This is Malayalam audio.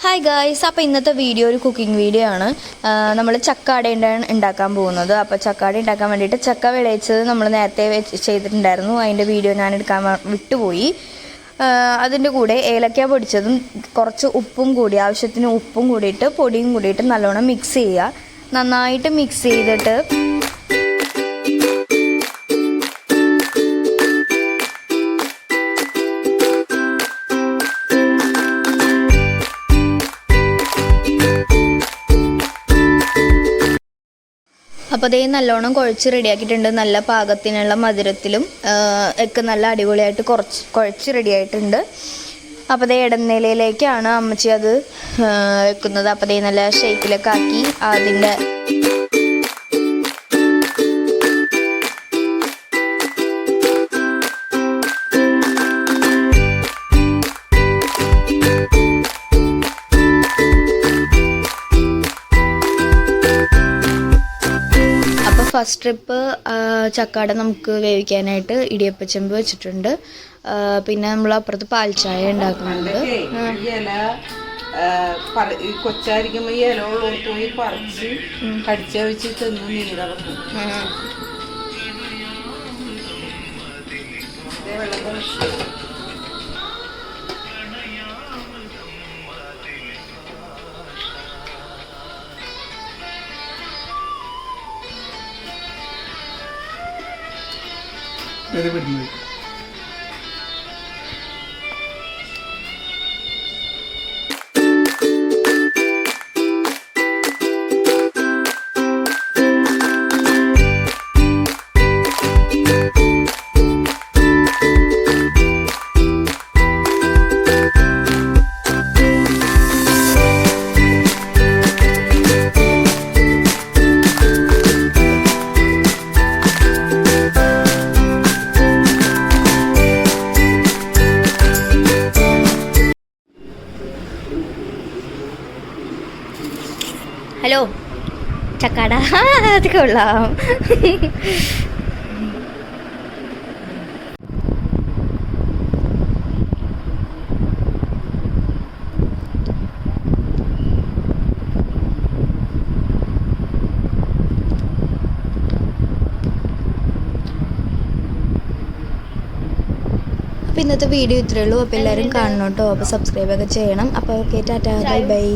ഹായ് ഗായ്സ്, അപ്പോൾ ഇന്നത്തെ വീഡിയോ ഒരു കുക്കിംഗ് വീഡിയോ ആണ്. നമ്മൾ ചക്കാടയാണ് ഉണ്ടാക്കാൻ പോകുന്നത്. അപ്പോൾ ചക്കാട ഉണ്ടാക്കാൻ വേണ്ടിയിട്ട് ചക്ക വിളയിച്ചത് നമ്മൾ നേരത്തെ ചെയ്തിട്ടുണ്ടായിരുന്നു. അതിൻ്റെ വീഡിയോ ഞാൻ എടുക്കാൻ വിട്ടുപോയി. അതിൻ്റെ കൂടെ ഏലക്ക പൊടിച്ചതും കുറച്ച് ഉപ്പും കൂടി, ആവശ്യത്തിന് ഉപ്പും കൂടിയിട്ട് പൊടിയും കൂടിയിട്ട് നല്ലോണം മിക്സ് ചെയ്യുക. നന്നായിട്ട് മിക്സ് ചെയ്തിട്ട് അപ്പോൾ അതേ നല്ലോണം കുഴച്ച് റെഡിയാക്കിയിട്ടുണ്ട്. നല്ല പാകത്തിനുള്ള മധുരത്തിലും ഒക്കെ നല്ല അടിപൊളിയായിട്ട് കുഴച്ച് റെഡിയായിട്ടുണ്ട്. അപ്പോൾ അതേ ഇടനിലയിലേക്കാണ് അമ്മച്ചി അത് വെക്കുന്നത്. അപ്പോൾ അതേ നല്ല ഷേപ്പിലൊക്കെ ആക്കി അതിൻ്റെ ഫസ്റ്റ് ട്രിപ്പ് ചക്കാട നമുക്ക് വേവിക്കാനായിട്ട് ഇടിയപ്പച്ചെമ്പ് വെച്ചിട്ടുണ്ട്. പിന്നെ നമ്മൾ അപ്പുറത്ത് പാൽച്ചായ ഉണ്ടാക്കുന്നുണ്ട്. കൊച്ചായിരിക്കുമ്പോൾ ഈ ഇലകളോട്ട് പോയി പറിച്ച് കടിച്ച വെച്ച് തിന്നു നീരവക്കും. ഹലോ ചക്കാട, അത് കൊള്ളാം. അപ്പോൾ ഇന്നത്തെ വീഡിയോ ഇത്രയേ ഉള്ളൂ. അപ്പോൾ എല്ലാവരും കാണണം കേട്ടോ. അപ്പോൾ സബ്സ്ക്രൈബ് ഒക്കെ ചെയ്യണം. അപ്പോൾ ഓക്കെ, ടാറ്റാ, ബൈ ബൈ.